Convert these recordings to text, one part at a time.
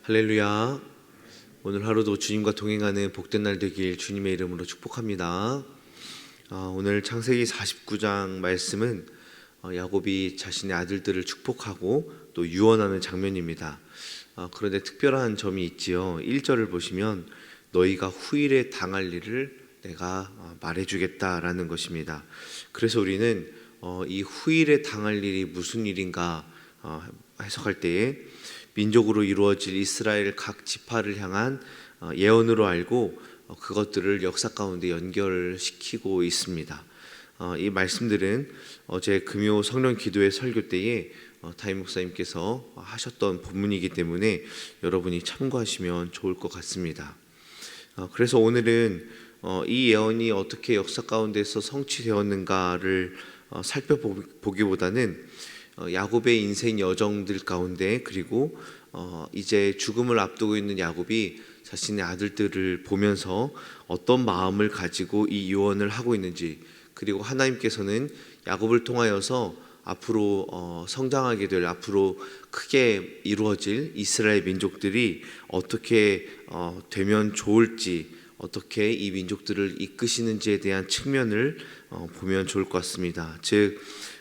할렐루야. 오늘 하루도 주님과 동행하는 복된 날 되길 주님의 이름으로 축복합니다. 오늘 창세기 49장 말씀은 야곱이 자신의 아들들을 축복하고 또 유언하는 장면입니다. 그런데 특별한 점이 있지요. 1절을 보시면 너희가 후일에 당할 일을 내가 말해주겠다라는 것입니다. 그래서 우리는 이 후일에 당할 일이 무슨 일인가 해석할 때에 민족으로 이루어질 이스라엘 각 지파를 향한 예언으로 알고 그것들을 역사 가운데 연결시키고 있습니다. 이 말씀들은 어제 금요 성령 기도회 설교 때에 담임 목사님께서 하셨던 본문이기 때문에 여러분이 참고하시면 좋을 것 같습니다. 그래서 오늘은 이 예언이 어떻게 역사 가운데서 성취되었는가를 살펴보기보다는 야곱의 인생 여정들 가운데 그리고 이제 죽음을 앞두고 있는 야곱이 자신의 아들들을 보면서 어떤 마음을 가지고 이 유언을 하고 있는지, 그리고 하나님께서는 야곱을 통하여서 앞으로 성장하게 될, 앞으로 크게 이루어질 이스라엘 민족들이 어떻게 되면 좋을지, 어떻게 이 민족들을 이끄시는지에 대한 측면을 보면 좋을 것 같습니다. 즉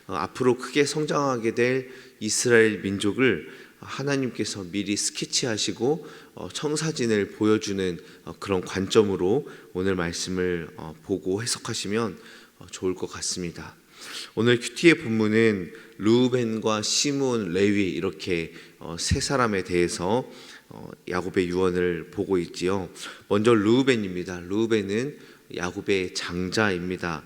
앞으로 크게 성장하게 될 이스라엘 민족을 하나님께서 미리 스케치하시고 청사진을 보여주는 그런 관점으로 오늘 말씀을 보고 해석하시면 좋을 것 같습니다. 오늘 큐티의 본문은 르우벤과 시므온, 레위 이렇게 세 사람에 대해서 야곱의 유언을 보고 있지요. 먼저 르우벤입니다. 르우벤은 야곱의 장자입니다.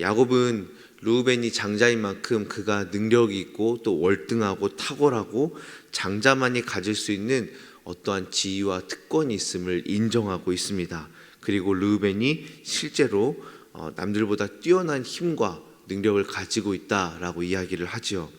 야곱은 르우벤이 장자인 만큼 그가 능력이 있고 또 월등하고 탁월하고 장자만이 가질 수 있는 어떠한 지위와 특권이 있음을 인정하고 있습니다. 그리고 르우벤이 실제로 남들보다 뛰어난 힘과 능력을 가지고 있다라고 이야기를 하지요.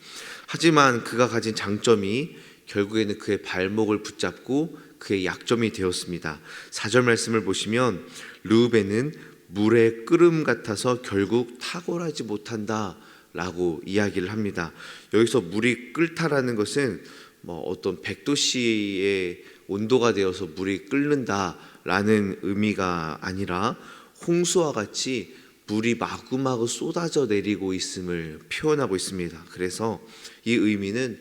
하지만 그가 가진 장점이 결국에는 그의 발목을 붙잡고 그의 약점이 되었습니다. 4절 말씀을 보시면 르우벤은 물의 끓음 같아서 결국 탁월하지 못한다 라고 이야기를 합니다. 여기서 물이 끓다라는 것은 어떤 100도씨의 온도가 되어서 물이 끓는다 라는 의미가 아니라 홍수와 같이 물이 마구마구 쏟아져 내리고 있음을 표현하고 있습니다. 그래서 이 의미는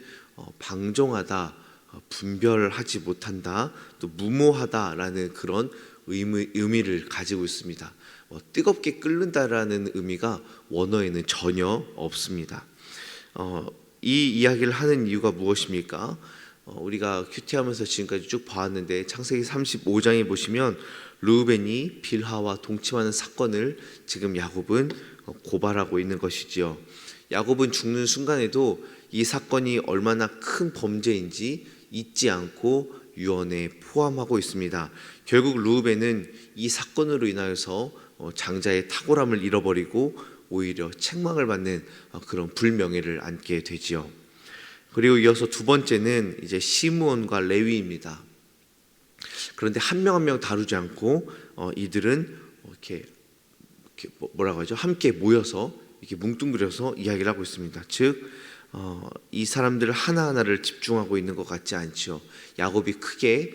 방종하다, 분별하지 못한다, 또 무모하다라는 그런 의미를 가지고 있습니다. 뜨겁게 끓는다라는 의미가 원어에는 전혀 없습니다. 이 이야기를 하는 이유가 무엇입니까? 우리가 큐티하면서 지금까지 쭉 봐왔는데 창세기 35장에 보시면 르우벤이 빌하와 동침하는 사건을 지금 야곱은 고발하고 있는 것이지요. 야곱은 죽는 순간에도 이 사건이 얼마나 큰 범죄인지 잊지 않고 유언에 포함하고 있습니다. 결국 르우벤은 이 사건으로 인하여서 장자의 탁월함을 잃어버리고 오히려 책망을 받는 그런 불명예를 안게 되지요. 그리고 이어서 두 번째는 이제 시므온과 레위입니다. 그런데 한 명 한 명 다루지 않고 이들은 이렇게 뭐라고 하죠? 함께 모여서 이렇게 뭉뚱그려서 이야기를 하고 있습니다. 즉 이 사람들 하나하나를 집중하고 있는 것 같지 않지요. 야곱이 크게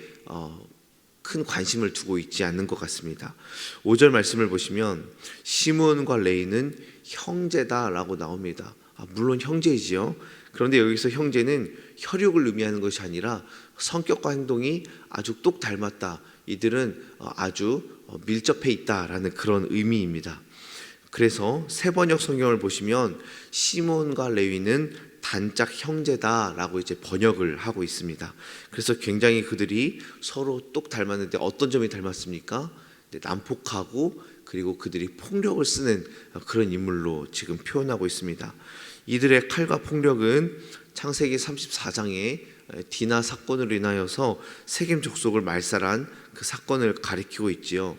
큰 관심을 두고 있지 않는 것 같습니다. 5절 말씀을 보시면 시므온과 레위는 형제다라고 나옵니다. 물론 형제이지요. 그런데 여기서 형제는 혈육을 의미하는 것이 아니라 성격과 행동이 아주 똑 닮았다. 이들은 아주 밀접해 있다라는 그런 의미입니다. 그래서 세번역 성경을 보시면 시므온과 레위는 단짝 형제다라고 이제 번역을 하고 있습니다. 그래서 굉장히 그들이 서로 똑 닮았는데 어떤 점이 닮았습니까? 난폭하고 그리고 그들이 폭력을 쓰는 그런 인물로 지금 표현하고 있습니다. 이들의 칼과 폭력은 창세기 34장에 디나 사건으로 인하여서 세겜 족속을 말살한 그 사건을 가리키고 있지요.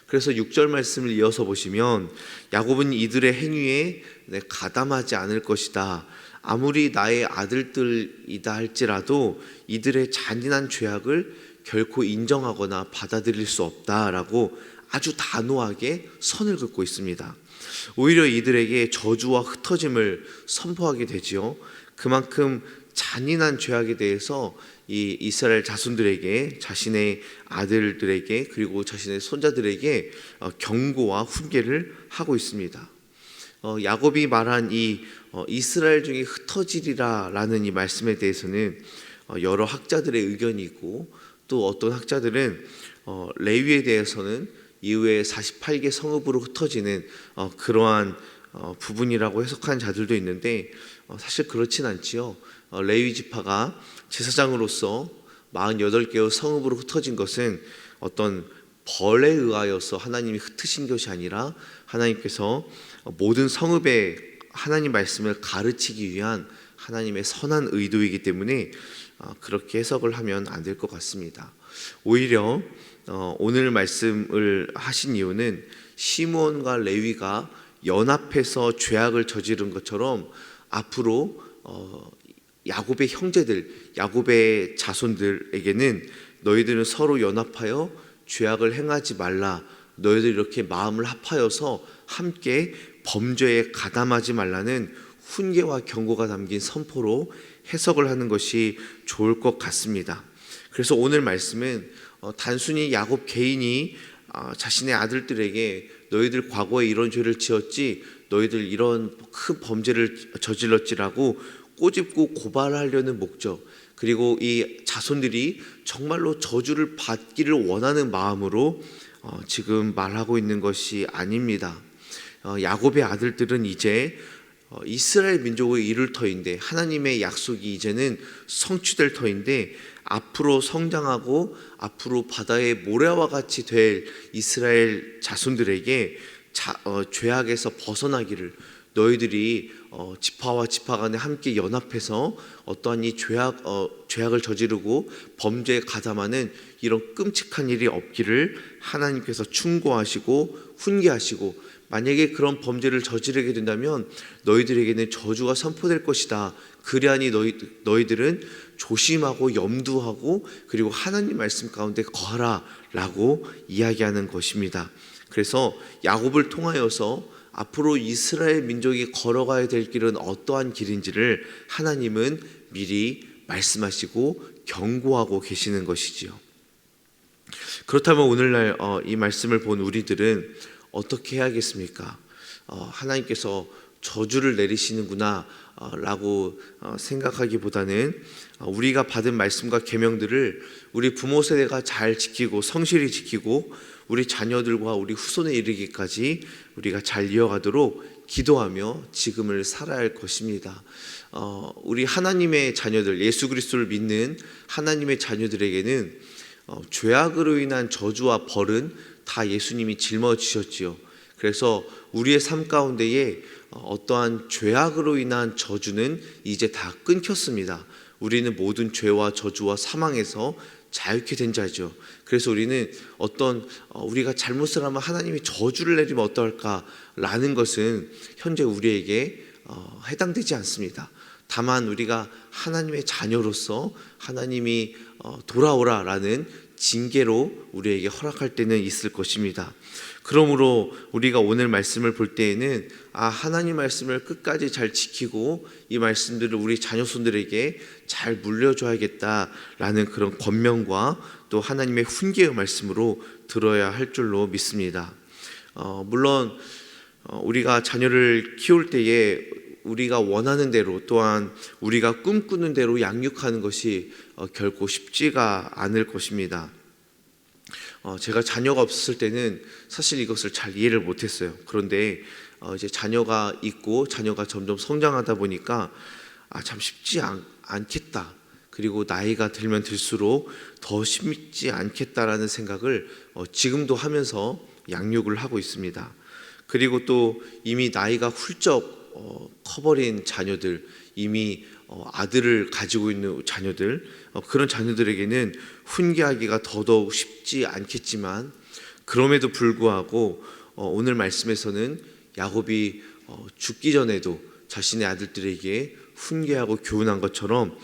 그래서 6절 말씀을 이어서 보시면 야곱은 이들의 행위에 가담하지 않을 것이다. 아무리 나의 아들들이다 할지라도 이들의 잔인한 죄악을 결코 인정하거나 받아들일 수 없다라고 아주 단호하게 선을 긋고 있습니다. 오히려 이들에게 저주와 흩어짐을 선포하게 되지요. 그만큼 잔인한 죄악에 대해서 이 이스라엘 자손들에게, 자신의 아들들에게, 그리고 자신의 손자들에게 경고와 훈계를 하고 있습니다. 야곱이 말한 이 이스라엘 중에 흩어지리라 라는 이 말씀에 대해서는 여러 학자들의 의견이 있고, 또 어떤 학자들은 레위에 대해서는 이후에 48개 성읍으로 흩어지는 그러한 부분이라고 해석한 자들도 있는데, 사실 그렇진 않지요. 레위 지파가 제사장으로서 48개의 성읍으로 흩어진 것은 어떤 벌에 의하여서 하나님이 흩으신 것이 아니라 하나님께서 모든 성읍에 하나님 말씀을 가르치기 위한 하나님의 선한 의도이기 때문에 그렇게 해석을 하면 안 될 것 같습니다. 오히려 오늘 말씀을 하신 이유는 시므온과 레위가 연합해서 죄악을 저지른 것처럼 앞으로 야곱의 형제들, 야곱의 자손들에게는 너희들은 서로 연합하여 죄악을 행하지 말라, 너희들 이렇게 마음을 합하여서 함께 범죄에 가담하지 말라는 훈계와 경고가 담긴 선포로 해석을 하는 것이 좋을 것 같습니다. 그래서 오늘 말씀은 단순히 야곱 개인이 자신의 아들들에게 너희들 과거에 이런 죄를 지었지, 너희들 이런 큰 범죄를 저질렀지라고 꼬집고 고발하려는 목적, 그리고 이 자손들이 정말로 저주를 받기를 원하는 마음으로 지금 말하고 있는 것이 아닙니다. 야곱의 아들들은 이제 이스라엘 민족의 이룰 터인데, 하나님의 약속이 이제는 성취될 터인데, 앞으로 성장하고 앞으로 바다의 모래와 같이 될 이스라엘 자손들에게 죄악에서 벗어나기를, 너희들이 지파와 지파 간에 함께 연합해서 어떠한 이 죄악을 저지르고 범죄에 가담하는 이런 끔찍한 일이 없기를 하나님께서 충고하시고 훈계하시고, 만약에 그런 범죄를 저지르게 된다면 너희들에게는 저주가 선포될 것이다. 그리하니 너희들은 조심하고 염두하고 그리고 하나님 말씀 가운데 거하라 라고 이야기하는 것입니다. 그래서 야곱을 통하여서 앞으로 이스라엘 민족이 걸어가야 될 길은 어떠한 길인지를 하나님은 미리 말씀하시고 경고하고 계시는 것이지요. 그렇다면 오늘날 이 말씀을 본 우리들은 어떻게 해야겠습니까? 하나님께서 저주를 내리시는구나 라고 생각하기보다는 우리가 받은 말씀과 계명들을 우리 부모 세대가 잘 지키고 성실히 지키고 우리 자녀들과 우리 후손에 이르기까지 우리가 잘 이어가도록 기도하며 지금을 살아야 할 것입니다. 우리 하나님의 자녀들, 예수 그리스도를 믿는 하나님의 자녀들에게는 죄악으로 인한 저주와 벌은 다 예수님이 짊어지셨지요. 그래서 우리의 삶 가운데에 어떠한 죄악으로 인한 저주는 이제 다 끊겼습니다. 우리는 모든 죄와 저주와 사망에서 자유케 된 자죠. 그래서 우리는 우리가 잘못을 하면 하나님이 저주를 내리면 어떨까라는 것은 현재 우리에게 해당되지 않습니다. 다만 우리가 하나님의 자녀로서 하나님이 돌아오라라는 징계로 우리에게 허락할 때는 있을 것입니다. 그러므로 우리가 오늘 말씀을 볼 때에는 하나님 말씀을 끝까지 잘 지키고 이 말씀들을 우리 자녀손들에게 잘 물려줘야겠다라는 그런 권면과 또 하나님의 훈계의 말씀으로 들어야 할 줄로 믿습니다. 물론 우리가 자녀를 키울 때에 우리가 원하는 대로 또한 우리가 꿈꾸는 대로 양육하는 것이 결코 쉽지가 않을 것입니다. 제가 자녀가 없었을 때는 사실 이것을 잘 이해를 못했어요. 그런데 이제 자녀가 있고 자녀가 점점 성장하다 보니까 참 쉽지 않겠다. 그리고 나이가 들면 들수록 더 쉽지 않겠다라는 생각을 지금도 하면서 양육을 하고 있습니다. 그리고 또 이미 나이가 훌쩍 커버린 자녀들, 이미 아들을 가지고 있는 자녀들, 그런 자녀들에게는 훈계하기가 더더욱 쉽지 않겠지만, 그럼에도 불구하고 오늘 말씀에서는 야곱이 죽기 전에도 자신의 아들들에게 훈계하고 교훈한 것처럼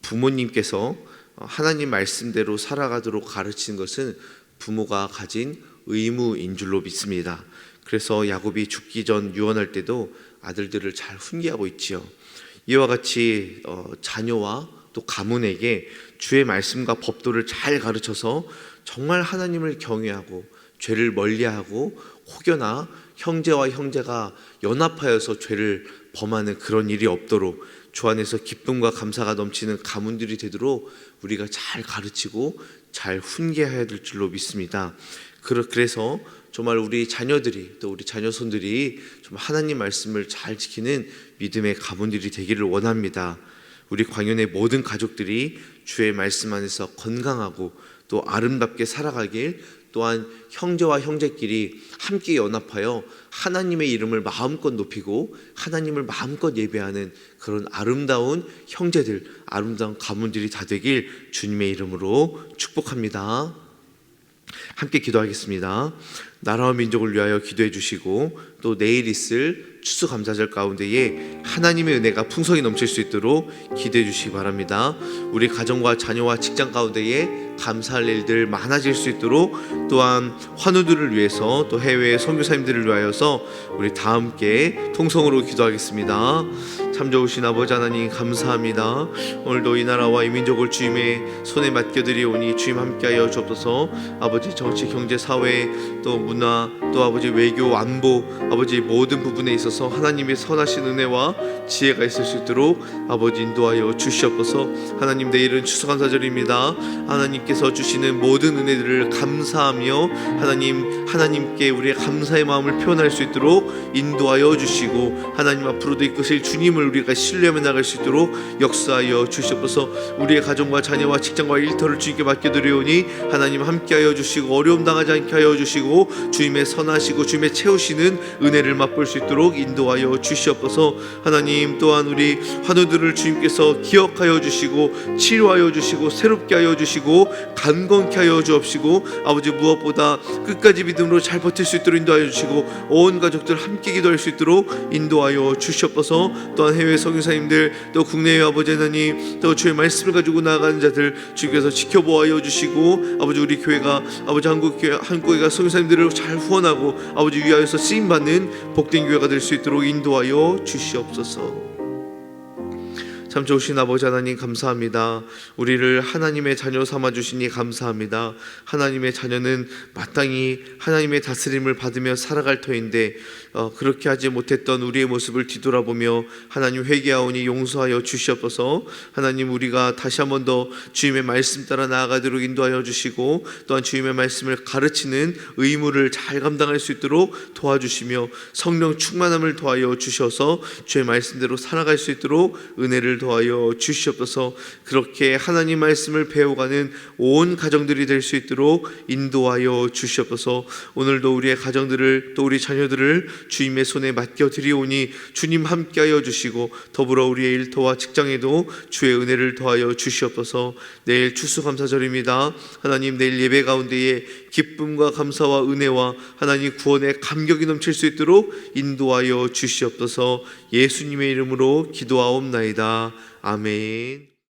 부모님께서 하나님 말씀대로 살아가도록 가르치는 것은 부모가 가진 의무인 줄로 믿습니다. 그래서 야곱이 죽기 전 유언할 때도 아들들을 잘 훈계하고 있지요. 이와 같이 자녀와 또 가문에게 주의 말씀과 법도를 잘 가르쳐서 정말 하나님을 경외하고 죄를 멀리하고 혹여나 형제와 형제가 연합하여서 죄를 범하는 그런 일이 없도록 주 안에서 기쁨과 감사가 넘치는 가문들이 되도록 우리가 잘 가르치고 잘 훈계해야 될 줄로 믿습니다. 그래서 정말 우리 자녀들이 또 우리 자녀손들이 정말 하나님 말씀을 잘 지키는 믿음의 가문들이 되기를 원합니다. 우리 광연의 모든 가족들이 주의 말씀 안에서 건강하고 또 아름답게 살아가길, 또한 형제와 형제끼리 함께 연합하여 하나님의 이름을 마음껏 높이고 하나님을 마음껏 예배하는 그런 아름다운 형제들, 아름다운 가문들이 다 되길 주님의 이름으로 축복합니다. 함께 기도하겠습니다. 나라와 민족을 위하여 기도해 주시고 또 내일 있을 추수감사절 가운데에 하나님의 은혜가 풍성히 넘칠 수 있도록 기도해 주시기 바랍니다. 우리 가정과 자녀와 직장 가운데에 감사할 일들 많아질 수 있도록, 또한 환우들을 위해서 또 해외 선교사님들을 위하여서 우리 다 함께 통성으로 기도하겠습니다. 참 좋으신 아버지 하나님 감사합니다. 오늘도 이 나라와 이 민족을 주님의 손에 맡겨드리오니 주님 함께하여 주옵소서. 아버지 정치, 경제, 사회, 또 문화, 또 아버지 외교, 안보, 아버지 모든 부분에 있어서 하나님의 선하신 은혜와 지혜가 있을 수 있도록 아버지 인도하여 주시옵소서. 하나님, 내일은 추수감사절입니다. 하나님께서 주시는 모든 은혜들을 감사하며 하나님께 우리의 감사의 마음을 표현할 수 있도록 인도하여 주시고, 하나님 앞으로도 이끄실 주님을 우리가 신뢰하며 나갈 수 있도록 역사하여 주시옵소서. 우리의 가정과 자녀와 직장과 일터를 주님께 맡겨드리오니 하나님 함께하여 주시고 어려움 당하지 않게 하여 주시고 주님의 선하시고 주님의 채우시는 은혜를 맛볼 수 있도록 인도하여 주시옵소서. 하나님, 또한 우리 환우들을 주님께서 기억하여 주시고 치료하여 주시고 새롭게 하여 주시고 강건케 하여 주옵시고, 아버지 무엇보다 끝까지 믿음으로 잘 버틸 수 있도록 인도하여 주시고 온 가족들 함께 기도할 수 있도록 인도하여 주시옵소서. 또한 해외 선교사님들, 또 국내의 아버지 하나님, 또 주의 말씀을 가지고 나아가는 자들 주께서 지켜보아여 주시고, 아버지 우리 교회가 아버지 한국교회가 선교사님들을 잘 후원하고 아버지 위하여서 쓰임받는 복된 교회가 될 수 있도록 인도하여 주시옵소서. 참 좋으신 아버지 하나님 감사합니다. 우리를 하나님의 자녀 삼아주시니 감사합니다. 하나님의 자녀는 마땅히 하나님의 다스림을 받으며 살아갈 터인데 그렇게 하지 못했던 우리의 모습을 뒤돌아보며 하나님 회개하오니 용서하여 주시옵소서. 하나님, 우리가 다시 한 번 더 주님의 말씀 따라 나아가도록 인도하여 주시고, 또한 주님의 말씀을 가르치는 의무를 잘 감당할 수 있도록 도와주시며 성령 충만함을 더하여 주셔서 주의 말씀대로 살아갈 수 있도록 은혜를 더하여 주시옵소서. 그렇게 하나님 말씀을 배워가는 온 가정들이 될 수 있도록 인도하여 주시옵소서. 오늘도 우리의 가정들을 또 우리 자녀들을 주님의 손에 맡겨드리오니 주님 함께하여 주시고 더불어 우리의 일터와 직장에도 주의 은혜를 더하여 주시옵소서. 내일 추수감사절입니다. 하나님, 내일 예배 가운데에 기쁨과 감사와 은혜와 하나님 구원의 감격이 넘칠 수 있도록 인도하여 주시옵소서. 예수님의 이름으로 기도하옵나이다. 아멘.